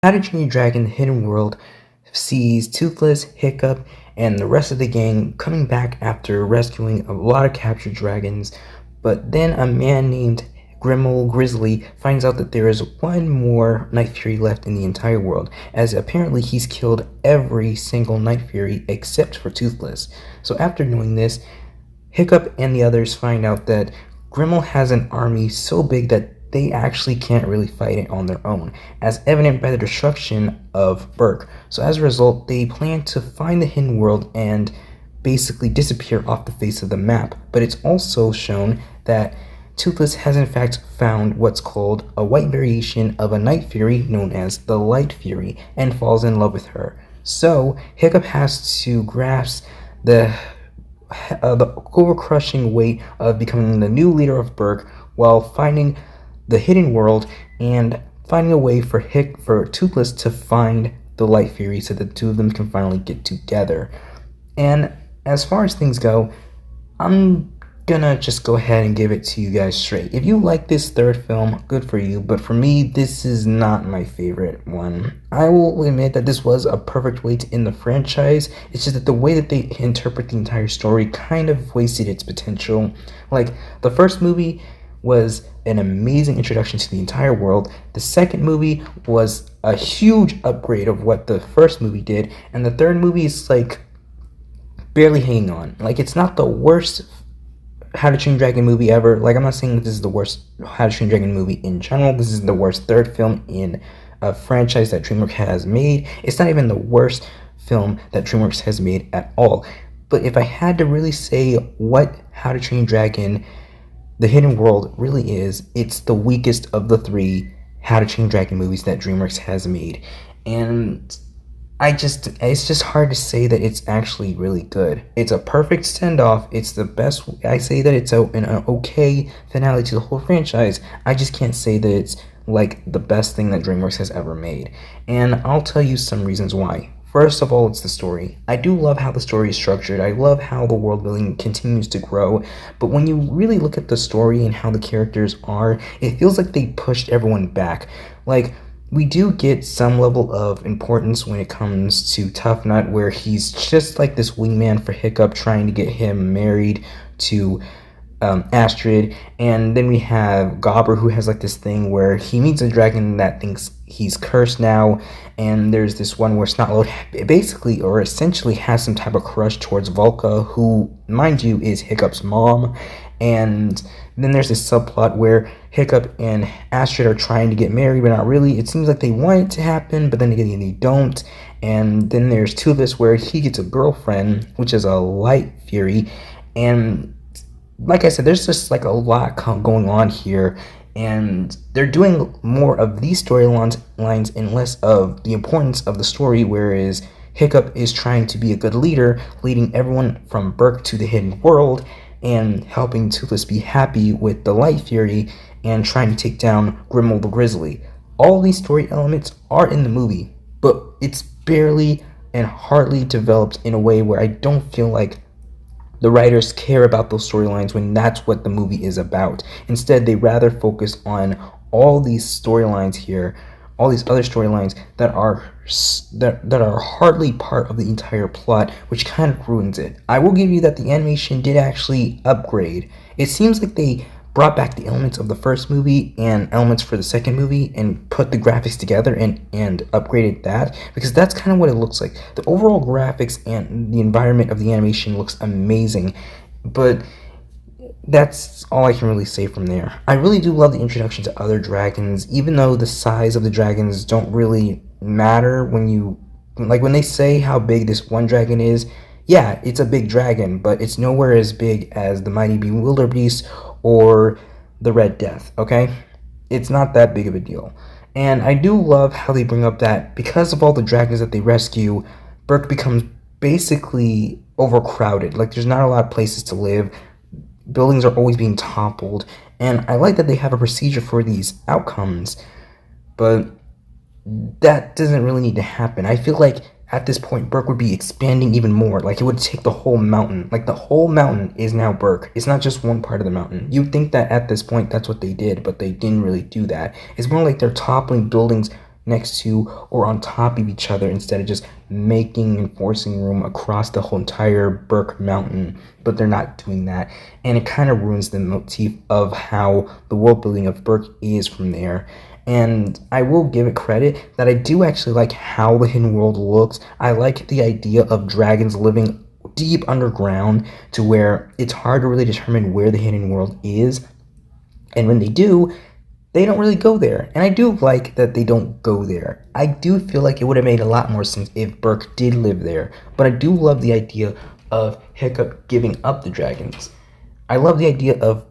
How to Train Your Dragon: The Hidden World sees Toothless, Hiccup, and the rest of the gang coming back after rescuing a lot of captured dragons, but then a man named Grimmel Grizzly finds out that there is one more Night Fury left in the entire world, as apparently he's killed every single Night Fury except for Toothless. So after knowing this, Hiccup and the others find out that Grimmel has an army so big that they actually can't really fight it on their own, as evident by the destruction of Berk. So as a result, they plan to find the Hidden World and basically disappear off the face of the map. But it's also shown that Toothless has in fact found what's called a white variation of a Night Fury known as the Light Fury and falls in love with her. So Hiccup has to grasp the over-crushing weight of becoming the new leader of Berk while finding the Hidden World and finding a way for Toothless to find the Light Fury so that the two of them can finally get together. And as far as things go, I'm gonna just go ahead and give it to you guys straight. If you like this third film, good for you, but for me, this is not my favorite one. I will admit that this was a perfect way to end the franchise. It's just that the way that they interpret the entire story kind of wasted its potential. Like, the first movie was an amazing introduction to the entire world. The second movie was a huge upgrade of what the first movie did, and the third movie is like barely hanging on. Like, it's not the worst How to Train Your Dragon movie ever. Like, I'm not saying that this is the worst How to Train Your Dragon movie in general. This is the worst third film in a franchise that DreamWorks has made. It's not even the worst film that DreamWorks has made at all. But if I had to really say what How to Train Your Dragon: The Hidden World really is, it's the weakest of the three How to Train Your Dragon movies that DreamWorks has made. And it's just hard to say that it's actually really good. It's a perfect send-off. It's the best. I say that it's an okay finale to the whole franchise. I just can't say that it's like the best thing that DreamWorks has ever made. And I'll tell you some reasons why. First of all, it's the story. I do love how the story is structured. I love how the world building continues to grow. But when you really look at the story and how the characters are, it feels like they pushed everyone back. Like, we do get some level of importance when it comes to Tough Nut, where he's just like this wingman for Hiccup, trying to get him married to Astrid. And then we have Gobber, who has like this thing where he meets a dragon that thinks he's cursed now, and there's this one where Snotlord basically or essentially has some type of crush towards Volca, who, mind you, is Hiccup's mom. And then there's this subplot where Hiccup and Astrid are trying to get married, but not really. It seems like they want it to happen, but then again, they don't. And then there's Toothless, where he gets a girlfriend, which is a Light Fury. And like I said, there's just like a lot going on here. And they're doing more of these storylines and less of the importance of the story, whereas Hiccup is trying to be a good leader, leading everyone from Berk to the Hidden World, and helping Toothless be happy with the Light Fury and trying to take down Grimmel the Grizzly. All these story elements are in the movie, but it's barely and hardly developed in a way where I don't feel like the writers care about those storylines when that's what the movie is about. Instead, they rather focus on all these storylines here, all these other storylines that are hardly part of the entire plot, which kind of ruins it. I will give you that the animation did actually upgrade. It seems like they brought back the elements of the first movie and elements for the second movie and put the graphics together and upgraded that, because that's kind of what it looks like. The overall graphics and the environment of the animation looks amazing, but that's all I can really say from there. I really do love the introduction to other dragons, even though the size of the dragons don't really matter when they say how big this one dragon is. Yeah, it's a big dragon, but it's nowhere as big as the Mighty Bewilderbeast or the Red Death, okay? It's not that big of a deal. And I do love how they bring up that because of all the dragons that they rescue, Berk becomes basically overcrowded. Like, there's not a lot of places to live. Buildings are always being toppled. And I like that they have a procedure for these outcomes, but that doesn't really need to happen. I feel like at this point, Berk would be expanding even more. Like, it would take the whole mountain. Like, the whole mountain is now Berk. It's not just one part of the mountain. You'd think that at this point, that's what they did, but they didn't really do that. It's more like they're toppling buildings next to or on top of each other instead of just making and forcing room across the whole entire Burke Mountain. But they're not doing that, and it kind of ruins the motif of how the world building of Burke is from there. And I will give it credit that I do actually like how the hidden world looks. I like the idea of dragons living deep underground to where it's hard to really determine where the hidden world is. And when they do, they don't really go there. And I do like that they don't go there. I do feel like it would have made a lot more sense if Burke did live there. But I do love the idea of Hiccup giving up the dragons. I love the idea of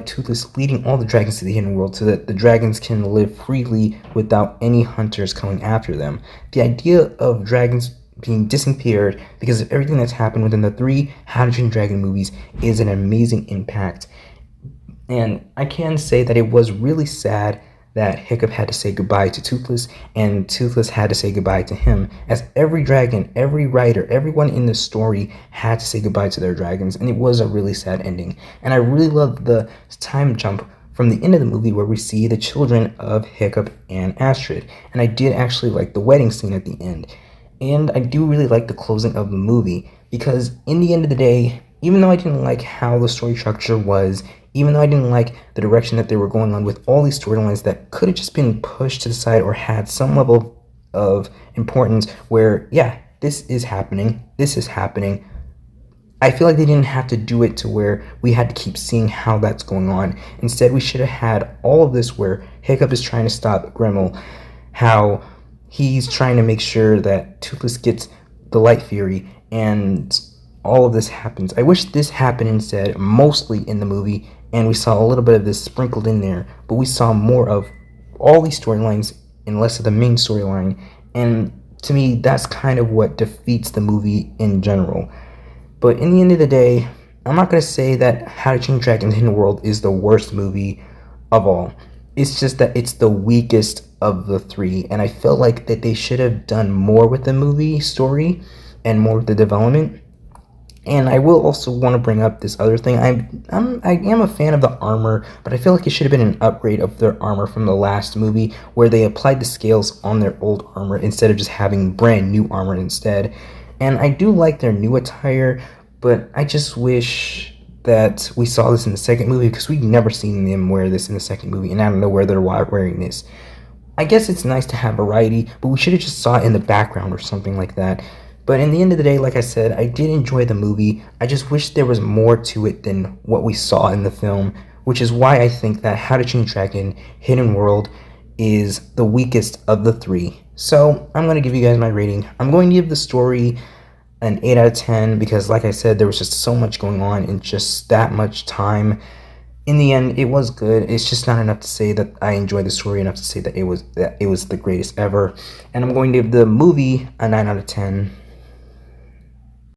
Toothless leading all the dragons to the hidden world so that the dragons can live freely without any hunters coming after them. The idea of dragons being disappeared because of everything that's happened within the 3 How to Train Your Dragon movies is an amazing impact. And I can say that it was really sad that Hiccup had to say goodbye to Toothless, and Toothless had to say goodbye to him, as every dragon, every writer, everyone in the story had to say goodbye to their dragons, and it was a really sad ending. And I really love the time jump from the end of the movie where we see the children of Hiccup and Astrid, and I did actually like the wedding scene at the end. And I do really like the closing of the movie, because in the end of the day, even though I didn't like how the story structure was, even though I didn't like the direction that they were going on with all these storylines that could have just been pushed to the side or had some level of importance where, yeah, this is happening, I feel like they didn't have to do it to where we had to keep seeing how that's going on. Instead, we should have had all of this where Hiccup is trying to stop Gremmel, how he's trying to make sure that Toothless gets the Light Fury, and all of this happens. I wish this happened instead, mostly in the movie, and we saw a little bit of this sprinkled in there, but we saw more of all these storylines and less of the main storyline, and to me, that's kind of what defeats the movie in general. But in the end of the day, I'm not going to say that How to Train Your Dragon Hidden World is the worst movie of all. It's just that it's the weakest of the 3, and I felt like that they should have done more with the movie story and more with the development. And I will also want to bring up this other thing. I am a fan of the armor, but I feel like it should have been an upgrade of their armor from the last movie, where they applied the scales on their old armor instead of just having brand new armor instead. And I do like their new attire, but I just wish that we saw this in the second movie, because we've never seen them wear this in the second movie, and I don't know where they're wearing this. I guess it's nice to have variety, but we should have just saw it in the background or something like that. But in the end of the day, like I said, I did enjoy the movie. I just wish there was more to it than what we saw in the film, which is why I think that How to Train Your Dragon Hidden World is the weakest of the 3. So I'm going to give you guys my rating. I'm going to give the story an 8 out of 10 because, like I said, there was just so much going on in just that much time. In the end, it was good. It's just not enough to say that I enjoyed the story enough to say that it was the greatest ever. And I'm going to give the movie a 9 out of 10.